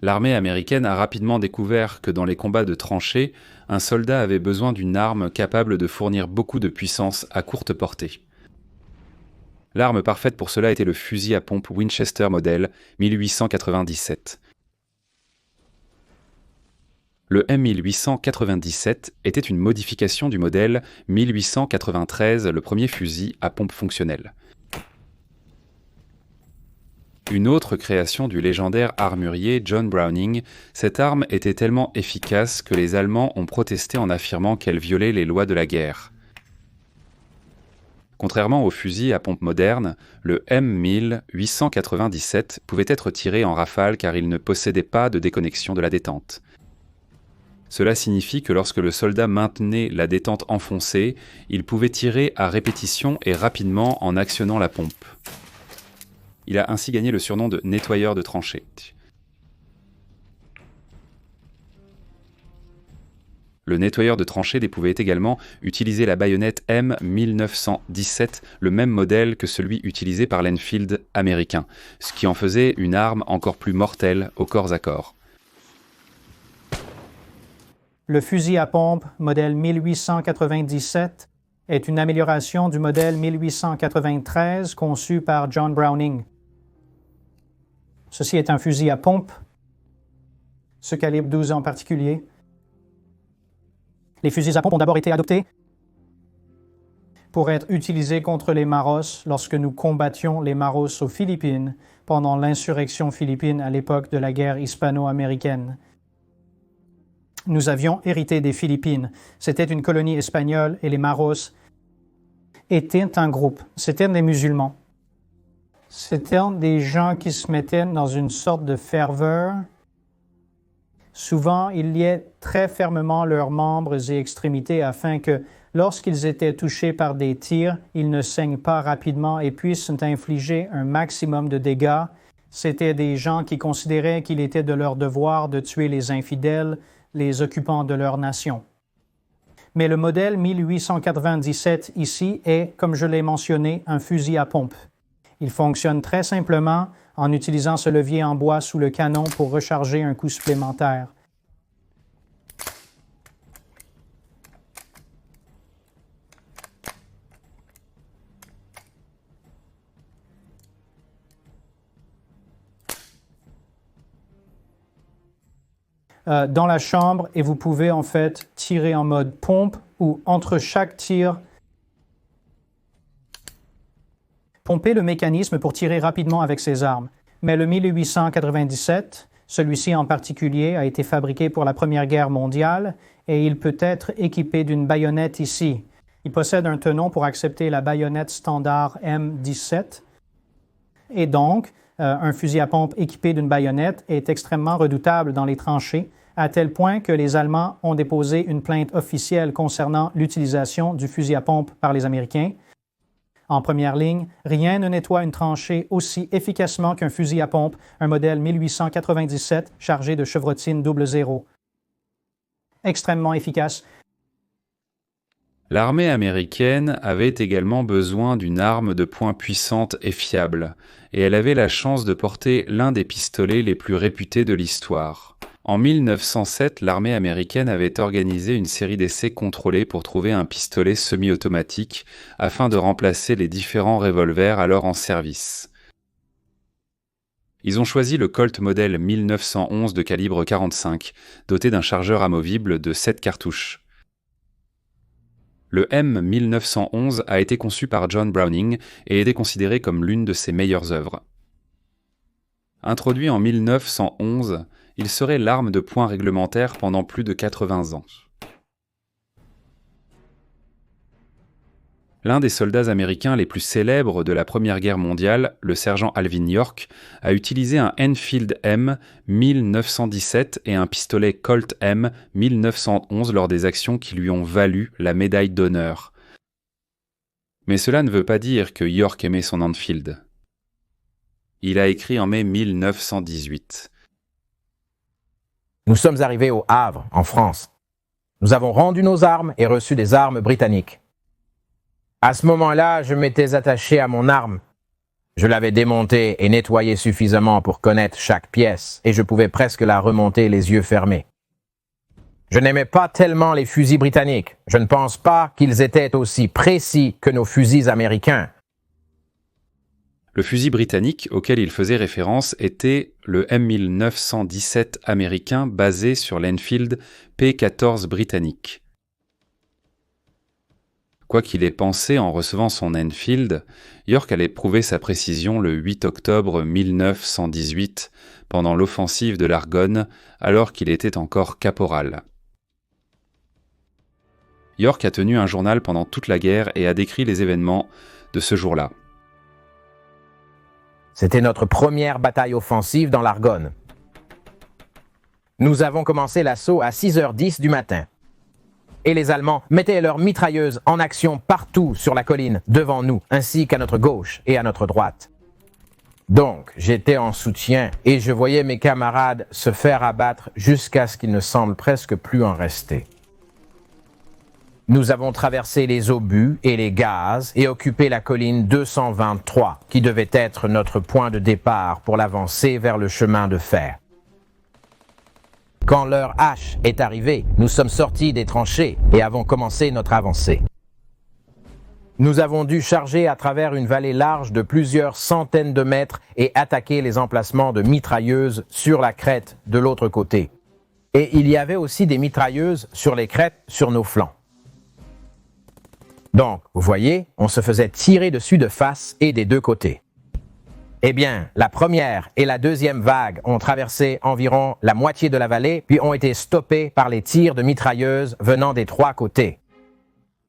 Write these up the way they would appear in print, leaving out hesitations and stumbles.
L'armée américaine a rapidement découvert que dans les combats de tranchées, un soldat avait besoin d'une arme capable de fournir beaucoup de puissance à courte portée. L'arme parfaite pour cela était le fusil à pompe Winchester modèle 1897. Le M1897 était une modification du modèle 1893, le premier fusil à pompe fonctionnel. Une autre création du légendaire armurier John Browning, cette arme était tellement efficace que les Allemands ont protesté en affirmant qu'elle violait les lois de la guerre. Contrairement aux fusils à pompe modernes, le M1897 pouvait être tiré en rafale car il ne possédait pas de déconnexion de la détente. Cela signifie que lorsque le soldat maintenait la détente enfoncée, il pouvait tirer à répétition et rapidement en actionnant la pompe. Il a ainsi gagné le surnom de nettoyeur de tranchées. Le nettoyeur de tranchées pouvait également utiliser la baïonnette M1917, le même modèle que celui utilisé par l'Enfield américain, ce qui en faisait une arme encore plus mortelle au corps à corps. Le fusil à pompe modèle 1897 est une amélioration du modèle 1893 conçu par John Browning. Ceci est un fusil à pompe, ce calibre 12 en particulier. Les fusils à pompe ont d'abord été adoptés pour être utilisés contre les Maros lorsque nous combattions les Maros aux Philippines pendant l'insurrection philippine à l'époque de la guerre hispano-américaine. Nous avions hérité des Philippines. C'était une colonie espagnole et les Maros étaient un groupe. C'étaient des musulmans. C'étaient des gens qui se mettaient dans une sorte de ferveur. Souvent, ils liaient très fermement leurs membres et extrémités afin que, lorsqu'ils étaient touchés par des tirs, ils ne saignent pas rapidement et puissent infliger un maximum de dégâts. C'étaient des gens qui considéraient qu'il était de leur devoir de tuer les infidèles, les occupants de leur nation. Mais le modèle 1897 ici est, comme je l'ai mentionné, un fusil à pompe. Il fonctionne très simplement en utilisant ce levier en bois sous le canon pour recharger un coup supplémentaire. Dans la chambre et vous pouvez en fait tirer en mode pompe ou entre chaque tir, pomper le mécanisme pour tirer rapidement avec ses armes. Mais le 1897, celui-ci en particulier, a été fabriqué pour la Première Guerre mondiale et il peut être équipé d'une baïonnette ici. Il possède un tenon pour accepter la baïonnette standard M17 et donc, un fusil à pompe équipé d'une baïonnette est extrêmement redoutable dans les tranchées, à tel point que les Allemands ont déposé une plainte officielle concernant l'utilisation du fusil à pompe par les Américains. En première ligne, rien ne nettoie une tranchée aussi efficacement qu'un fusil à pompe, un modèle 1897 chargé de chevrotine 00. Extrêmement efficace. L'armée américaine avait également besoin d'une arme de poing puissante et fiable, et elle avait la chance de porter l'un des pistolets les plus réputés de l'histoire. En 1907, l'armée américaine avait organisé une série d'essais contrôlés pour trouver un pistolet semi-automatique afin de remplacer les différents revolvers alors en service. Ils ont choisi le Colt modèle 1911 de calibre 45, doté d'un chargeur amovible de 7 cartouches. Le M1911 a été conçu par John Browning et était considéré comme l'une de ses meilleures œuvres. Introduit en 1911, il serait l'arme de poing réglementaire pendant plus de 80 ans. L'un des soldats américains les plus célèbres de la Première Guerre mondiale, le sergent Alvin York, a utilisé un Enfield M 1917 et un pistolet Colt M 1911 lors des actions qui lui ont valu la médaille d'honneur. Mais cela ne veut pas dire que York aimait son Enfield. Il a écrit en mai 1918. Nous sommes arrivés au Havre, en France. Nous avons rendu nos armes et reçu des armes britanniques. À ce moment-là, je m'étais attaché à mon arme. Je l'avais démontée et nettoyée suffisamment pour connaître chaque pièce, et je pouvais presque la remonter les yeux fermés. Je n'aimais pas tellement les fusils britanniques. Je ne pense pas qu'ils étaient aussi précis que nos fusils américains. Le fusil britannique auquel il faisait référence était le M1917 américain basé sur l'Enfield P14 britannique. Quoi qu'il ait pensé en recevant son Enfield, York allait prouver sa précision le 8 octobre 1918 pendant l'offensive de l'Argonne alors qu'il était encore caporal. York a tenu un journal pendant toute la guerre et a décrit les événements de ce jour-là. C'était notre première bataille offensive dans l'Argonne. Nous avons commencé l'assaut à 6h10 du matin. Et les Allemands mettaient leurs mitrailleuses en action partout sur la colline, devant nous, ainsi qu'à notre gauche et à notre droite. Donc, j'étais en soutien et je voyais mes camarades se faire abattre jusqu'à ce qu'il ne semble presque plus en rester. Nous avons traversé les obus et les gaz et occupé la colline 223, qui devait être notre point de départ pour l'avancée vers le chemin de fer. Quand l'heure H est arrivée, nous sommes sortis des tranchées et avons commencé notre avancée. Nous avons dû charger à travers une vallée large de plusieurs centaines de mètres et attaquer les emplacements de mitrailleuses sur la crête de l'autre côté. Et il y avait aussi des mitrailleuses sur les crêtes sur nos flancs. Donc, vous voyez, on se faisait tirer dessus de face et des deux côtés. Eh bien, la première et la deuxième vague ont traversé environ la moitié de la vallée, puis ont été stoppées par les tirs de mitrailleuses venant des trois côtés.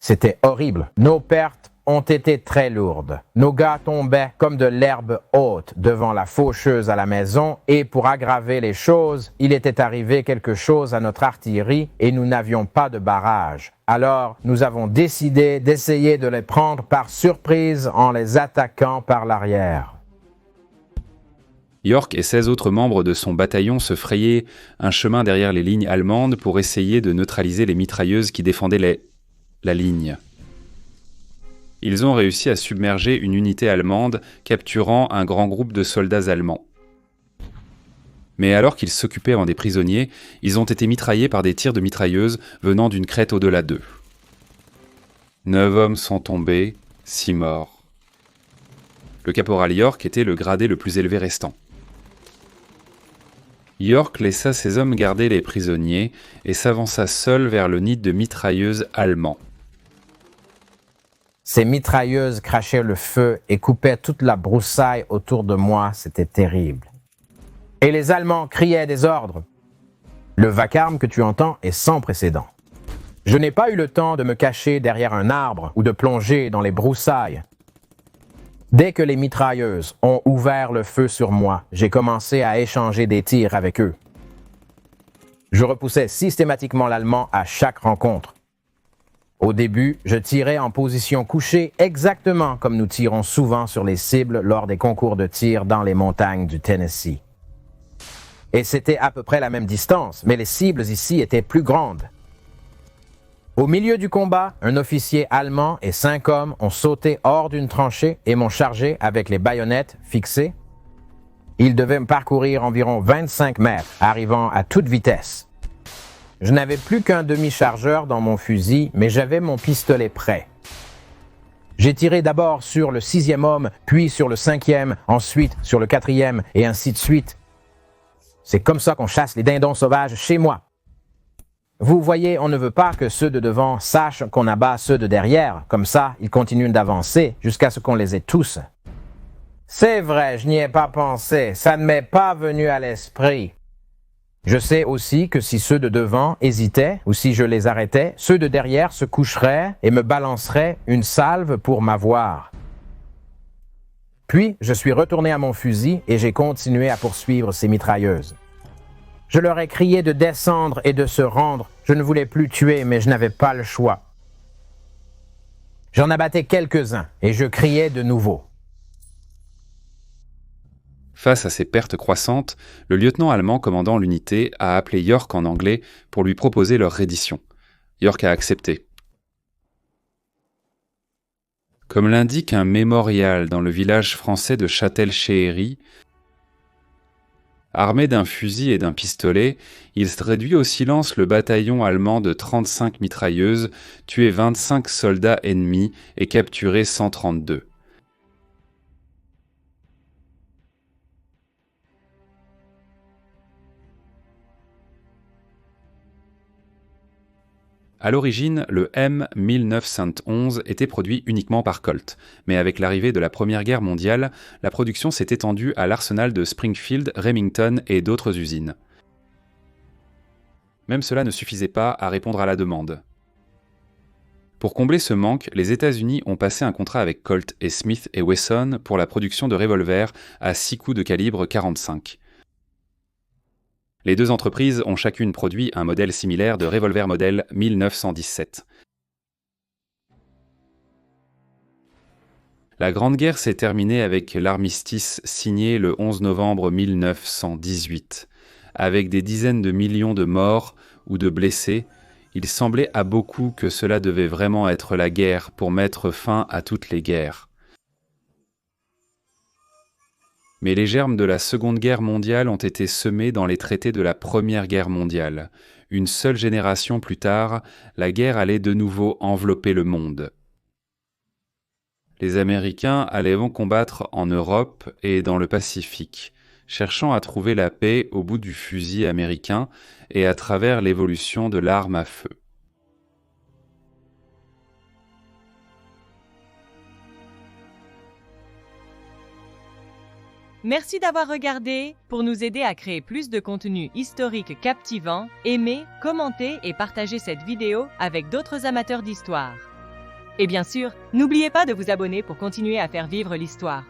C'était horrible. Nos pertes ont été très lourdes. Nos gars tombaient comme de l'herbe haute devant la faucheuse à la maison, et pour aggraver les choses, il était arrivé quelque chose à notre artillerie et nous n'avions pas de barrage. Alors, nous avons décidé d'essayer de les prendre par surprise en les attaquant par l'arrière. York et 16 autres membres de son bataillon se frayaient un chemin derrière les lignes allemandes pour essayer de neutraliser les mitrailleuses qui défendaient la ligne. Ils ont réussi à submerger une unité allemande, capturant un grand groupe de soldats allemands. Mais alors qu'ils s'occupaient en des prisonniers, ils ont été mitraillés par des tirs de mitrailleuses venant d'une crête au-delà d'eux. 9 hommes sont tombés, 6 morts. Le caporal York était le gradé le plus élevé restant. York laissa ses hommes garder les prisonniers et s'avança seul vers le nid de mitrailleuses allemand. Ces mitrailleuses crachaient le feu et coupaient toute la broussaille autour de moi, c'était terrible. Et les Allemands criaient des ordres. Le vacarme que tu entends est sans précédent. Je n'ai pas eu le temps de me cacher derrière un arbre ou de plonger dans les broussailles. Dès que les mitrailleuses ont ouvert le feu sur moi, j'ai commencé à échanger des tirs avec eux. Je repoussais systématiquement l'Allemand à chaque rencontre. Au début, je tirais en position couchée exactement comme nous tirons souvent sur les cibles lors des concours de tir dans les montagnes du Tennessee. Et c'était à peu près la même distance, mais les cibles ici étaient plus grandes. Au milieu du combat, un officier allemand et 5 hommes ont sauté hors d'une tranchée et m'ont chargé avec les baïonnettes fixées. Ils devaient me parcourir environ 25 mètres, arrivant à toute vitesse. Je n'avais plus qu'un demi-chargeur dans mon fusil, mais j'avais mon pistolet prêt. J'ai tiré d'abord sur le 6e homme, puis sur le 5e, ensuite sur le 4e, et ainsi de suite. C'est comme ça qu'on chasse les dindons sauvages chez moi. Vous voyez, on ne veut pas que ceux de devant sachent qu'on abat ceux de derrière. Comme ça, ils continuent d'avancer jusqu'à ce qu'on les ait tous. C'est vrai, je n'y ai pas pensé. Ça ne m'est pas venu à l'esprit. Je sais aussi que si ceux de devant hésitaient ou si je les arrêtais, ceux de derrière se coucheraient et me balanceraient une salve pour m'avoir. Puis, je suis retourné à mon fusil et j'ai continué à poursuivre ces mitrailleuses. Je leur ai crié de descendre et de se rendre. Je ne voulais plus tuer, mais je n'avais pas le choix. J'en abattais quelques-uns et je criais de nouveau. Face à ces pertes croissantes, le lieutenant allemand commandant l'unité a appelé York en anglais pour lui proposer leur reddition. York a accepté. Comme l'indique un mémorial dans le village français de Châtel-Chéhéry, armé d'un fusil et d'un pistolet, il réduit au silence le bataillon allemand de 35 mitrailleuses, tué 25 soldats ennemis et capturé 132. À l'origine, le M1911 était produit uniquement par Colt, mais avec l'arrivée de la Première Guerre mondiale, la production s'est étendue à l'arsenal de Springfield, Remington et d'autres usines. Même cela ne suffisait pas à répondre à la demande. Pour combler ce manque, les États-Unis ont passé un contrat avec Colt et Smith & Wesson pour la production de revolvers à 6 coups de calibre 45. Les deux entreprises ont chacune produit un modèle similaire de revolver modèle 1917. La Grande Guerre s'est terminée avec l'armistice signé le 11 novembre 1918. Avec des dizaines de millions de morts ou de blessés, il semblait à beaucoup que cela devait vraiment être la guerre pour mettre fin à toutes les guerres. Mais les germes de la Seconde Guerre mondiale ont été semés dans les traités de la Première Guerre mondiale. Une seule génération plus tard, la guerre allait de nouveau envelopper le monde. Les Américains allaient combattre en Europe et dans le Pacifique, cherchant à trouver la paix au bout du fusil américain et à travers l'évolution de l'arme à feu. Merci d'avoir regardé. Pour nous aider à créer plus de contenu historique captivant, aimez, commentez et partagez cette vidéo avec d'autres amateurs d'histoire. Et bien sûr, n'oubliez pas de vous abonner pour continuer à faire vivre l'histoire.